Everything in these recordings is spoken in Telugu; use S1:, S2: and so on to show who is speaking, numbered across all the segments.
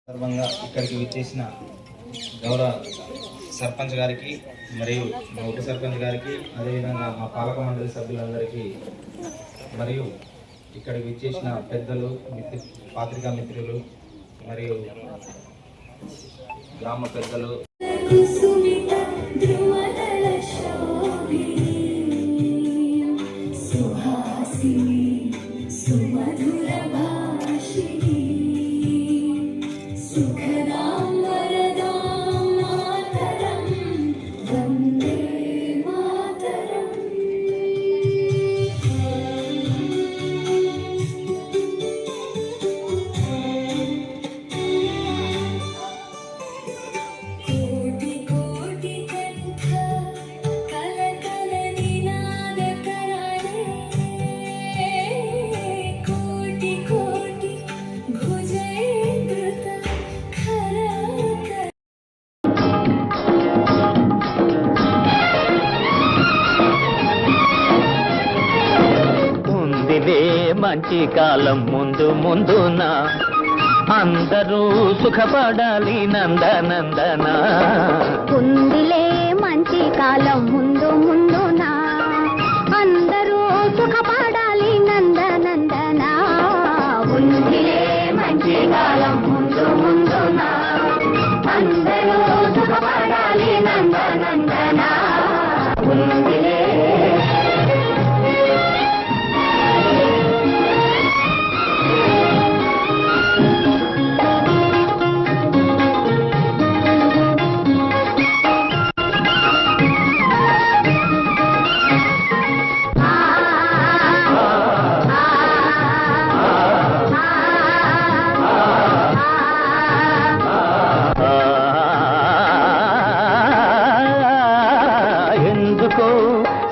S1: సందర్భంగా ఇక్కడికి విచ్చేసిన గౌరవ సర్పంచ్ గారికి మరియు మా ఉప సర్పంచ్ గారికి అదేవిధంగా మా పాలక మండలి సభ్యులందరికీ మరియు ఇక్కడికి విచ్చేసిన పెద్దలు పాత్రికా మిత్రులు మరియు గ్రామ పెద్దలు
S2: మంచి కాలం ముందు ముందున అందరూ సుఖపడాలి నందనందన.
S3: ఉందిలే మంచి కాలం ముందు ముందున అందరూ సుఖపడాలి నందనందన. ఉందిలే మంచి కాలం ముందు ముందున అందరూ సుఖపడాలి నందనందన. ఉందిలే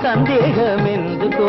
S2: సందేహమెందుకో